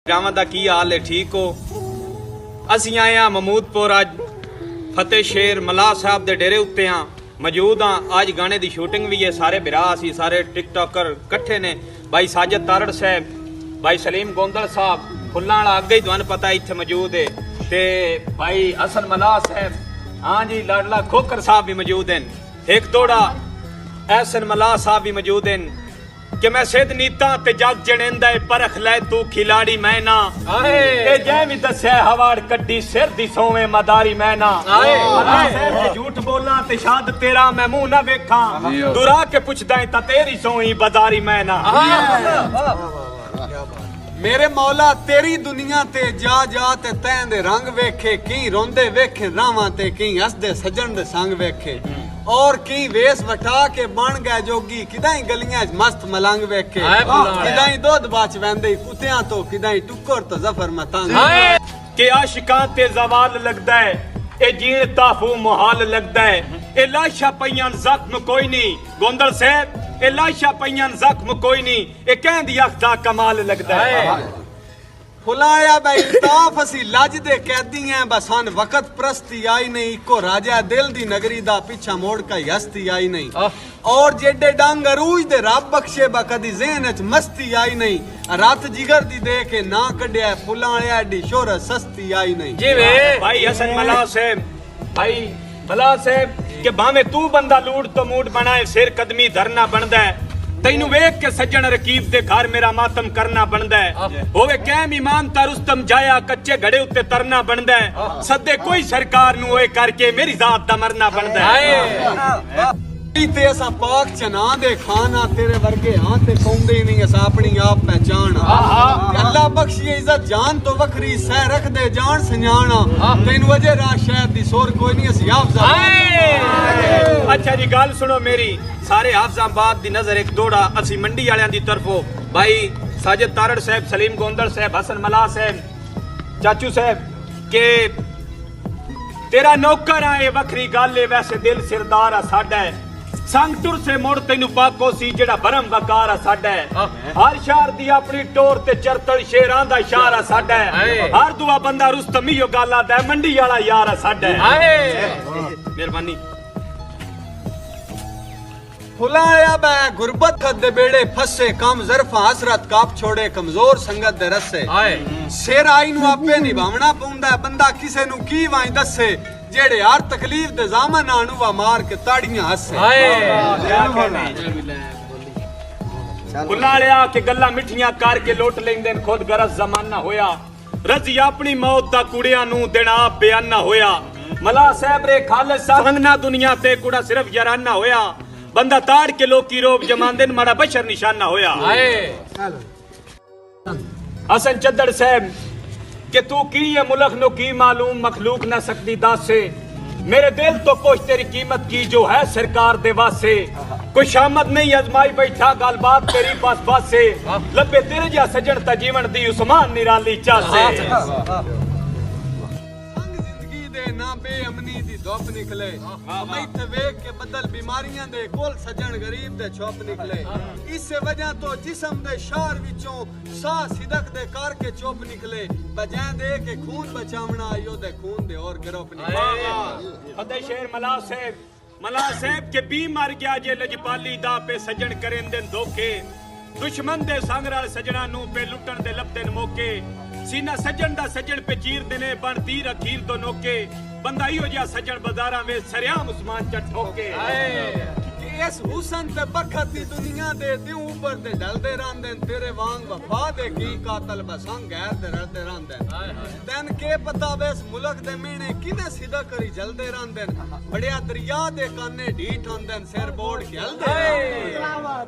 ਜਾਵਾਂ ਦਾ ਕੀ ਹਾਲ ਹੈ? ਠੀਕ ਹੋ? ਅਸੀਂ ਆਏ ਆ ਮਮੂਦਪੁਰ ਅੱਜ ਫਤਿਹ ਸ਼ੇਰ ਮਲਾਹ ਸਾਹਿਬ ਦੇ ਡੇਰੇ ਉੱਤੇ ਆ ਮੌਜੂਦ ਆ। ਅੱਜ ਗਾਣੇ ਦੀ ਸ਼ੂਟਿੰਗ ਵੀ ਹੈ। ਸਾਰੇ ਭਰਾ ਅਸੀਂ ਸਾਰੇ ਟਿਕਟੋਕਰ ਇਕੱਠੇ ਨੇ। ਭਾਈ ਸਾਜਦ ਤਾਰੜ ਸਾਹਿਬ, ਭਾਈ ਸਲੀਮ ਗੋਂਦਲ ਸਾਹਿਬ ਫੁੱਲਾਂ ਵਾਲਾ ਅੱਗੇ ਹੀ ਤੁਹਾਨੂੰ ਪਤਾ ਇੱਥੇ ਮੌਜੂਦ ਹੈ, ਤੇ ਭਾਈ ਹਸਨ ਮਲਾਹ ਸਾਹਿਬ, हाँ जी लाडला खोकर साहब भी मौजूद हैं। एक दौड़ा एहसन मलाह साहब भी मौजूद हैं कि मैं सिद्ध नीता ते जग जनेंदा परख लै तू खिलाड़ी मैं ना ए जै भी दस्या हवाड़ कड्डी सिर दी सोवे मदारी मैं ना मलाह साहब ते झूठ बोला ते शाद तेरा मैं मुंह ना वेखा दुरा के पुछदा ता तेरी सोई बाजारी मैं ना। मेरे मौला तेरी दुनिया ते जा जा ते तैं दे रंग वेखे की रोंदे वेखे रावां ते की हसदे सजन दे संग वेखे और की वेस वटा के बन गए जोगी किदाई गलियां च मस्त मलंग वेखे किदाई दूध बाच वेंदे कुत्तियां तो किदाई टुकर तो जफर मतंग के आशिकां ते जवाल लगदा है ए जीण ताफू मुहाल लगदा है ए लाशा पईयां जख्म कोई नहीं गोंदल साहब ए लाशा पईयां जख्म कोई नहीं ए कहंदी अख दा कमाल लगदा है। फुलाया भाई ताफ असी लज दे कैदी हैं बसन वक्त प्रस्ती आई नहीं इको राजा दिल दी नगरी दा पीछा मोड़ का हस्ती आई नहीं और जेडे डंग अरूज दे रब बख्शे बा कदी ज़हन च मस्ती आई नहीं रात जिगर दी दे के ना कढिया फुलाया डी शोहरत सस्ती आई नहीं जी वे भाई हसन मलाह साहब, भाई मलाह साहब कि भावे तू बंदा लूट तो मूड बनाए सिर कदमी धरना बनदा है तैनू वेख के सज्जन रकीब दे घर मेरा मातम करना बनदा है होवे कैम ईमान ता रुस्तम जाया कच्चे घड़े उत्ते तरना बनदा है सदे कोई सरकार नु ओए करके मेरी जात दा मरना बनदा है। ते असा पाक चना दे खाना तेरे वर्गे हां ते कौंदे नहीं असा अपनी आप पहचान अल्लाह बख्शिए इज्जत जान तो वखरी सह रख दे जान संजाना तैनू अजे रा शायद दी सोर कोई नहीं असी हाफजा। अच्छा जी गल सुनो मेरी सारे हाफजाबाद दी नजर एक दौड़ा असी मंडी वालियां दी तरफों भाई साजिद तारड़ साहब, सलीम गोंदल साहब, हसन मलाह साहब, चाचू साहब के तेरा नौकर आए वखरी गल है वैसे दिल सिरदार आ साडा है संग टुर से मोड़ तैनू पाको सी जेड़ा भरम वकार आ साडा है हर शहर दी अपनी टोर ते चरतल शेरां दा शार आ साडा है हर दुआ बंदा रुस्तम इयो गल आदा है मंडी वाला यार आ साडा है। मेहरबानी फुलाया बै गुरबत खद दे बेड़े फसे कम जरफा हसरत काप छोड़े कमजोर संगत दे रस्से शेर आई नु आपे निभावना पौंदा बंदा किसे नु की वाई दसे जेड़े हर तकलीफ दे जामन आनू वा मार के ताड़ियां हसे बुलालिया के गल्ला मिठियां करके लोट लेंदे खुद गरज जमाना होया रजी अपनी मौत दा कुड़ियां नु देना बयाना होया मलाह साहब रे खालिस संगना दुनिया ते कुड़ा सिर्फ याराना होया बंदा ताड़ के लोकी रोब जमांदे माड़ा बशर निशाना होया। हसन चद्दड़ साहब कि तू की है मुल्क नो की मालूम मखलूक ना सकती दास से मेरे दिल तो पुछ तेरी कीमत की जो है सरकार दे वासे कोई शामत नहीं अजमाई बैठा गलबात तेरी बस बस से लबे तेरे जा सजन ता जीवन दी उस्मान निराली चासे जिंदगी दे ना बेअमनी दी धुप निकले मैथे वेख के बदल बीमारियां दे कोल सजन गरीब दे छुप निकले इस वजह तो जिस्म दे शार विचों साह सिदक दे कर के चुप निकले बजाय दे के खून बचावना आयो दे खून दे और गिरफ निकले। फतेह शेर मलाह साहब के बी मर गया जे लजपाली दा पे सजन करें दिन धोखे दुश्मन दे संग नाल सजना नू पे लुटन दे लपदे मौके सीना सजन दा सजन पे चीर देने बन तीर अखीर तो नोके बंदा इहो जिहा सजन बाजारां में सरियाम उस्मान च ठोके इस हुसन ते बखत दी दुनिया दे दिउ ऊपर ते ढलदे रहंदे तेरे वांग वफा दे की कातल बसंग गैर दे रलदे रहंदे तैन के पता वेस मुल्क दे मीणे किने सीधा करी जलदे रहंदे बड़िया दरिया दे काने ढीठ होंदे सिर बोड़ के हलदे।